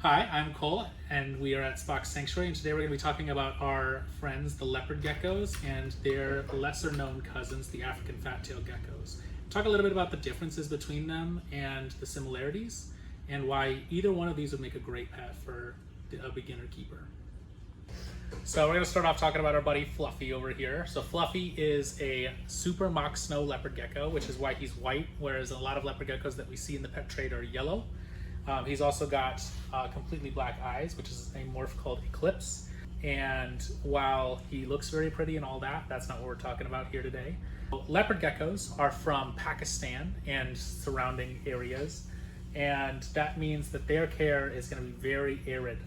Hi, I'm Cole, and we are at Spock's Sanctuary, and today we're going to be talking about our friends, the Leopard Geckos, and their lesser-known cousins, the African Fat Tailed Geckos. Talk a little bit about the differences between them and the similarities, and why either one of these would make a great pet for a beginner keeper. So we're going to start off talking about our buddy Fluffy over here. So Fluffy is a super mock snow leopard gecko, which is why he's white, whereas a lot of leopard geckos that we see in the pet trade are yellow. He's also got completely black eyes, which is a morph called Eclipse. And while he looks very pretty and all that, that's not what we're talking about here today. Leopard geckos are from Pakistan and surrounding areas, and that means that their care is going to be very arid.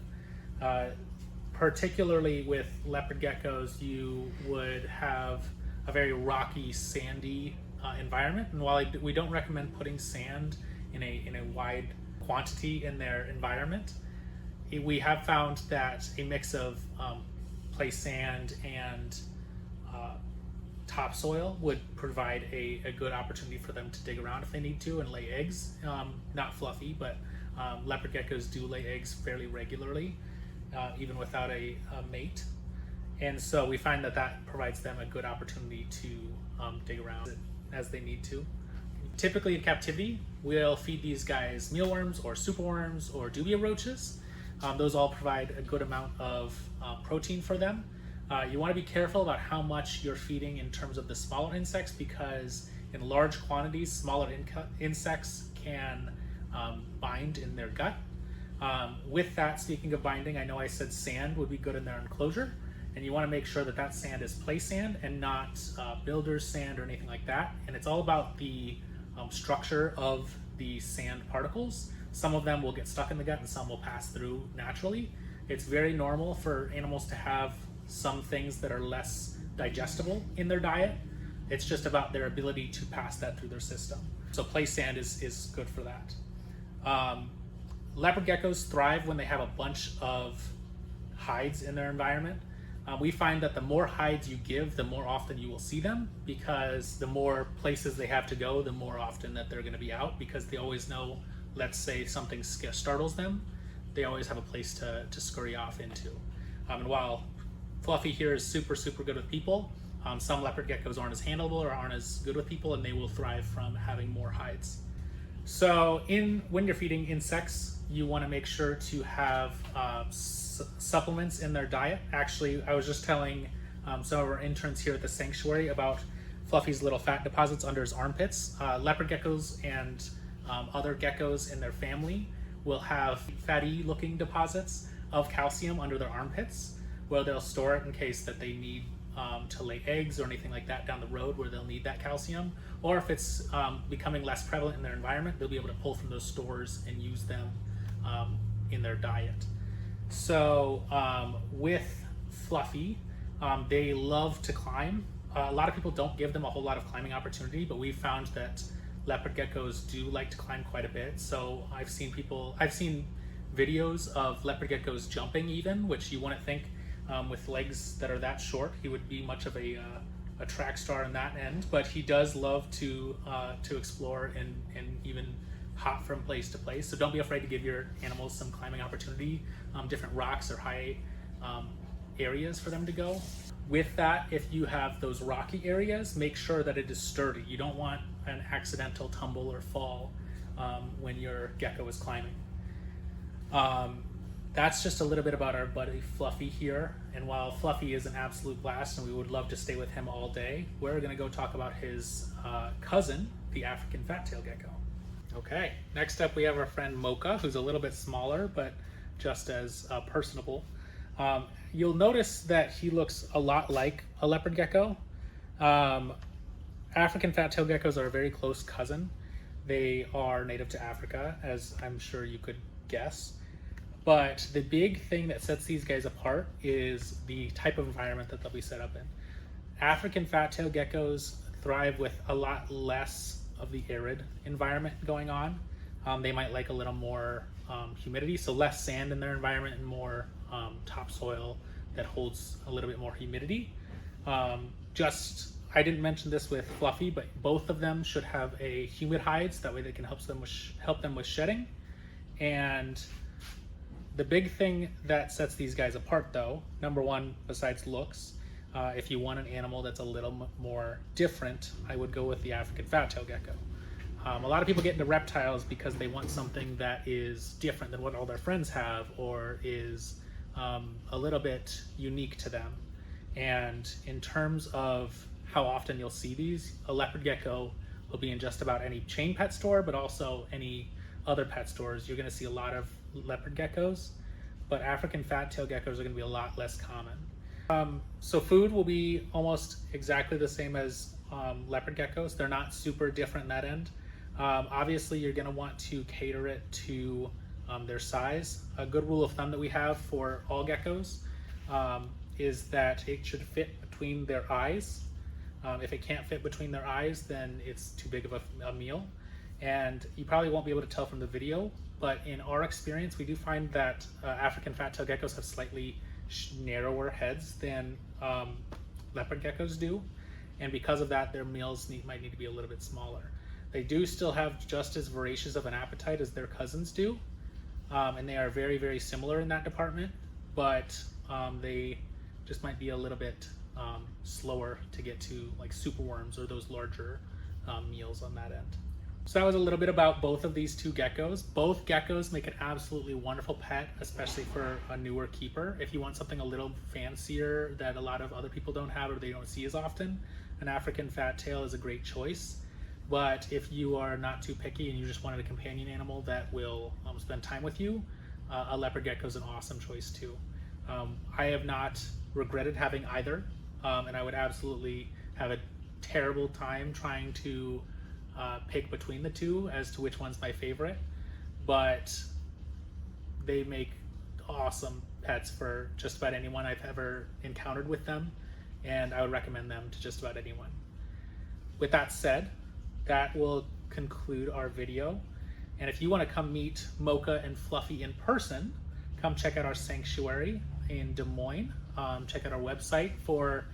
Particularly with leopard geckos, you would have a very rocky, sandy environment. And while we don't recommend putting sand in a wide quantity in their environment, we have found that a mix of play sand and topsoil would provide a good opportunity for them to dig around if they need to and lay eggs. Not Fluffy, but leopard geckos do lay eggs fairly regularly, even without a mate. And so we find that provides them a good opportunity to dig around as they need to. Typically in captivity, we'll feed these guys mealworms or superworms or dubia roaches. Those all provide a good amount of protein for them. You want to be careful about how much you're feeding in terms of the smaller insects, because in large quantities, smaller insects can bind in their gut. With that, speaking of binding, I know I said sand would be good in their enclosure, and you want to make sure that sand is play sand and not builder's sand or anything like that. And it's all about the structure of the sand particles. Some of them will get stuck in the gut and some will pass through naturally. It's very normal for animals to have some things that are less digestible in their diet. It's just about their ability to pass that through their system. So play sand is good for that. Leopard geckos thrive when they have a bunch of hides in their environment. We find that the more hides you give, the more often you will see them, because the more places they have to go, the more often that they're going to be out, because they always know, let's say something startles them, they always have a place to scurry off into. And while Fluffy here is super good with people, some leopard geckos aren't as handleable or aren't as good with people, and they will thrive from having more hides. So when you're feeding insects, you want to make sure to have supplements in their diet. Actually, I was just telling some of our interns here at the sanctuary about Fluffy's little fat deposits under his armpits. Leopard geckos and other geckos in their family will have fatty looking deposits of calcium under their armpits, where they'll store it in case that they need to lay eggs or anything like that down the road where they'll need that calcium. Or if it's becoming less prevalent in their environment, they'll be able to pull from those stores and use them in their diet. So with Fluffy, they love to climb. A lot of people don't give them a whole lot of climbing opportunity, but we've found that leopard geckos do like to climb quite a bit. So I've seen videos of leopard geckos jumping even, which you wouldn't think with legs that are that short he would be much of a track star in that end, but he does love to explore and even hop from place to place. So don't be afraid to give your animals some climbing opportunity, different rocks or high areas for them to go. With that, if you have those rocky areas, make sure that it is sturdy. You don't want an accidental tumble or fall when your gecko is climbing. That's just a little bit about our buddy Fluffy here. And while Fluffy is an absolute blast and we would love to stay with him all day, we're going to go talk about his cousin, the African Fat Tailed Gecko. Okay, next up we have our friend Mocha, who's a little bit smaller but just as personable. You'll notice that he looks a lot like a leopard gecko. African Fat Tailed Geckos are a very close cousin. They are native to Africa, as I'm sure you could guess. But the big thing that sets these guys apart is the type of environment that they'll be set up in. African Fat Tailed Geckos thrive with a lot less of the arid environment going on. They might like a little more humidity, so less sand in their environment and more topsoil that holds a little bit more humidity. I didn't mention this with Fluffy, but both of them should have a humid hides. That way they can help them with shedding. And The big thing that sets these guys apart though, number one, besides looks, if you want an animal that's a little more different, I would go with the African Fat Tailed Gecko. A lot of people get into reptiles because they want something that is different than what all their friends have, or is a little bit unique to them. And in terms of how often you'll see these, a leopard gecko will be in just about any chain pet store, but also any other pet stores. You're going to see a lot of leopard geckos, but African Fat Tailed Geckos are going to be a lot less common. So food will be almost exactly the same as leopard geckos. They're not super different in that end. Obviously, you're going to want to cater it to their size. A good rule of thumb that we have for all geckos is that it should fit between their eyes. If it can't fit between their eyes, then it's too big of a meal. And you probably won't be able to tell from the video, but in our experience, we do find that African Fat Tailed Geckos have slightly narrower heads than leopard geckos do. And because of that, their meals might need to be a little bit smaller. They do still have just as voracious of an appetite as their cousins do. And they are very, very similar in that department, but they just might be a little bit slower to get to, like superworms or those larger meals on that end. So that was a little bit about both of these two geckos. Both geckos make an absolutely wonderful pet, especially for a newer keeper. If you want something a little fancier that a lot of other people don't have or they don't see as often, an African Fat Tail is a great choice. But if you are not too picky and you just wanted a companion animal that will spend time with you, a leopard gecko is an awesome choice too. I have not regretted having either, and I would absolutely have a terrible time trying to pick between the two as to which one's my favorite, but they make awesome pets for just about anyone I've ever encountered with them, and I would recommend them to just about anyone. With that said, that will conclude our video. And if you want to come meet Mocha and Fluffy in person, come check out our sanctuary in Des Moines. Check out our website for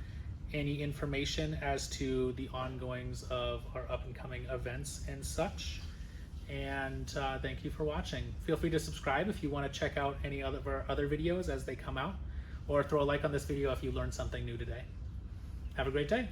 any information as to the ongoings of our up and coming events and such. And thank you for watching. Feel free to subscribe if you want to check out any of our other videos as they come out, or throw a like on this video if you learned something new today. Have a great day.